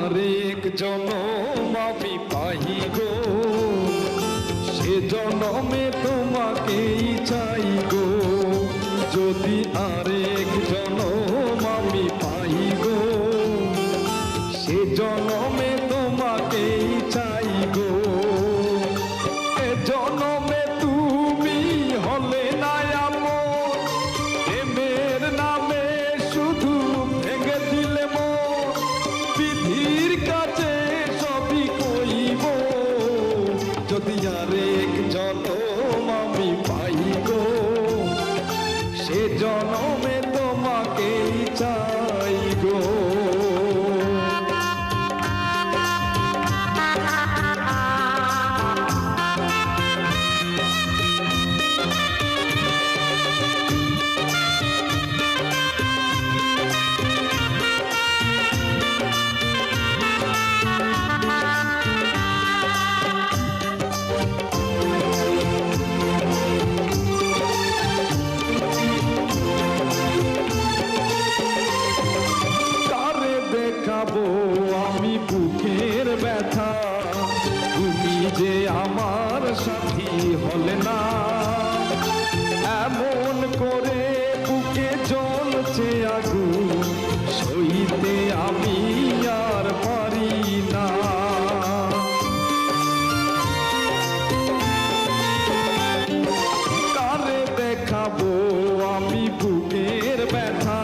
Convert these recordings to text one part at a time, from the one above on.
আরেক জনম আমি পাই গো, সে জনমে তোমাকেই চাই গো। যদি আরেক জনম আমি পাই গো, সে জনমে তোমাকেই চাই গো। এ জনমে তুমি হলে না আমার, প্রেমের নামে শুধু ভেঙে দিলে মন। বিধির কাছে সবই কইব, যদি আরেক জনম আমি পাই গো, সে জনমে তোমাকেই চাই গো। দেখাবো আমি বুকের ব্যথা, তুমি যে আমার সাথী হলে না। এমন করে বুকে জ্বলছে আগুন, সইতে আমি আর পারি না। কারে দেখাবো আমি বুকের ব্যথা,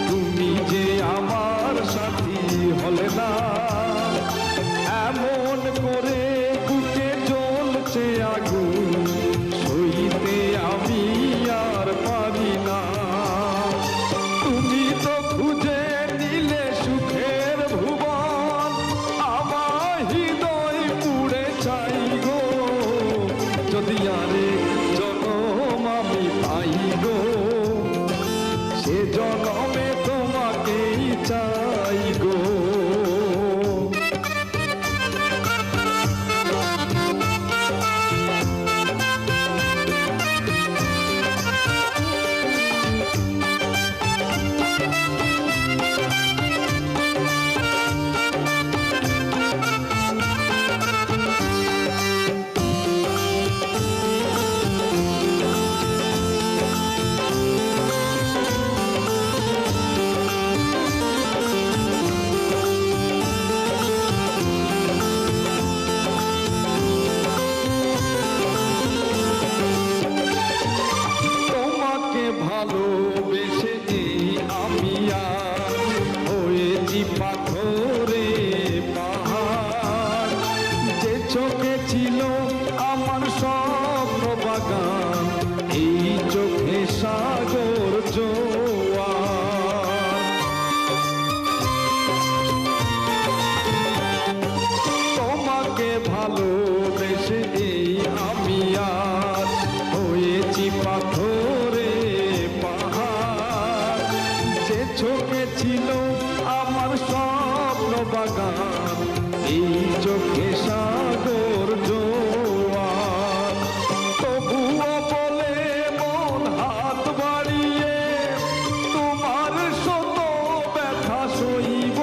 তুমি যে আমার সাথী হলে না। এমন করে বুকে জ্বলছে আগুন, সইতে আমি আর পারি না। তুমি তো খুঁজে নিলে সুখের ভুবন, আমার হৃদয় পুড়ে চাই গো। যদি আরেক জনম আমি পাই গো, সে জনমে তোমাকেই চাই গো। ভালোবেসে আমি আর হয়েছি পাথরে পাহাড়। যে চোখে ছিল আমার স্বপ্ন বাগান, এই চোখে সাগর জোয়ার। তোমাকে ভালোবেসে আমি আর হয়েছি পাথরে পাহাড়। যে চোখে ছিল আমার স্বপ্ন বাগান, এই চোখে সাগর জোয়ার। তবুও বলে মন হাত বাড়িয়ে, তোমার শত ব্যথা সইব।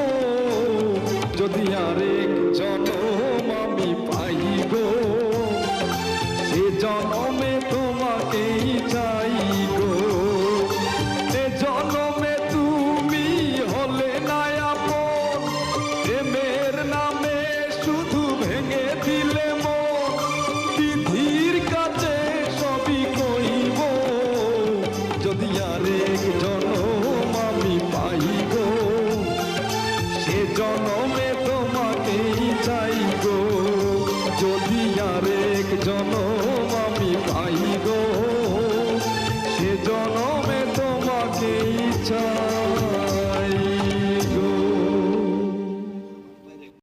যদি আরেক জনম আমি পাই গো, সে জনমে তোমাকেই চাই গো। এ জনমে তুমি হলে না আপন, প্রেমের নামে শুধু ভেঙে দিলে মন। বিধির কাছে সবই কইব, যদি আরেক জনম আমি পাই গো, সে জনমে তোমাকেই চাই গো। যদি আরেক জনম